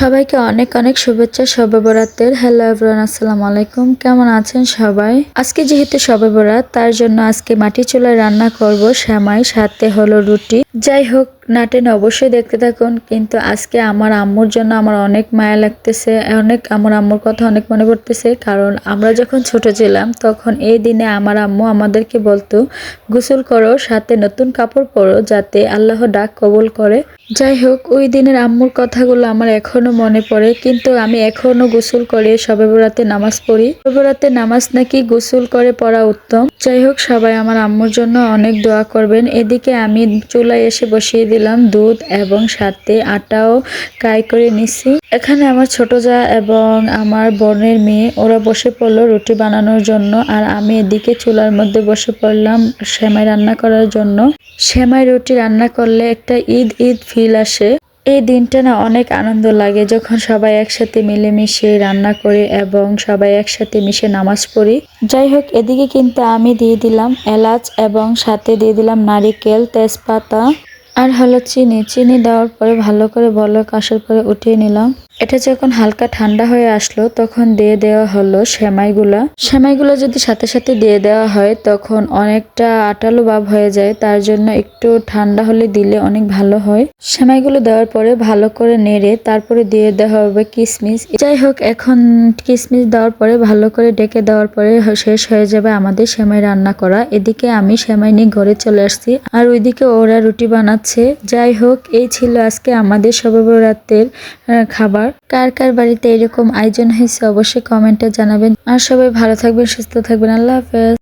সবাইকে অনেক অনেক শুভেচ্ছা শবে বরাতের। হ্যালো এভরিওয়ান, আসসালামু আলাইকুম। কেমন আছেন সবাই? আজকে যেহেতু শবে বরাত, তার জন্য আজকে মাটি চুলায় রান্না করব সেমাই, সাথে হলো রুটি। যাই হোক, নাটেন অবশ্যই দেখতে থাকুন। কিন্তু আজকে আমার আম্মুর জন্য আমার অনেক মায়া লাগতেছে, আমার আম্মুর কথা অনেক মনে পড়তেছে। কারণ আমরা যখন ছোট ছিলাম তখন এই দিনে আমার আম্মু আমাদেরকে বলতো গোসল করো, সাথে নতুন কাপড় পরো, যাতে আল্লাহ ডাক কবুল করে। যাই হোক, ওই দিনের আম্মুর কথাগুলো আমার এখনো মনে পড়ে। কিন্তু আমি এখনো গোসল করে শবে বরাতে নামাজ পড়ি। শবে বরাতে নামাজ নাকি গোসল করে পড়া উত্তম। যাই হোক, সবাই আমার আম্মুর জন্য অনেক দোয়া করবেন। এদিকে আমি চুলায় এসে বসিয়ে দিলাম দুধ এবং সাথে আটাও কাই করে নিছি। এখানে আমার ছোট যা এবং আমার বোনের মেয়ে ওরা বসে পড়লো রুটি বানানোর জন্য, আর আমি এদিকে চুলার মধ্যে বসে পড়লাম সেমাই রান্না করার জন্য। সেমাই রুটি রান্না করলে একটা ঈদ ঈদ ফিল আসে। এই দিনটা না অনেক আনন্দ লাগে যখন সবাই একসাথে মিলেমিশে রান্না করি এবং সবাই একসাথে মিশে নামাজ পড়ি। যাই হোক, এদিকে কিন্তু আমি দিয়ে দিলাম এলাচ এবং সাথে দিয়ে দিলাম নারিকেল, তেজপাতা আর হলো চিনি দেওয়ার পরে ভালো করে বলক আসার পরে উঠিয়ে নিলাম। এটা যখন হালকা ঠান্ডা হয়ে আসলো তখন দিয়ে দেওয়া হলো সেমাইগুলো যদি সাথে সাথে দিয়ে দেওয়া হয় তখন অনেকটা আটালো ভাব হয়ে যায়, তার জন্য একটু ঠান্ডা হলে দিলে অনেক ভালো হয়। সেমাইগুলো দেওয়ার পরে ভালো করে নেড়ে তারপরে দিয়ে দেওয়া হবে কিশমিশ। যাই হোক, এখন কিশমিশ দেওয়ার পরে ভালো করে ডেকে দেওয়ার পরে শেষ হয়ে যাবে আমাদের সেমাই রান্না করা। এদিকে আমি সেমাই নিয়ে ঘরে চলে আসছি, আর ওইদিকে ওরা রুটি বানাচ্ছে। যাই হোক, এই ছিল আজকে আমাদের শবে বরাতের খাবার। কার কার বাড়িতে এরকম আয়োজন হয়েছে অবশ্যই কমেন্টে জানাবেন। আর সবাই ভালো থাকবেন, সুস্থ থাকবেন। আল্লাহ হাফেজ।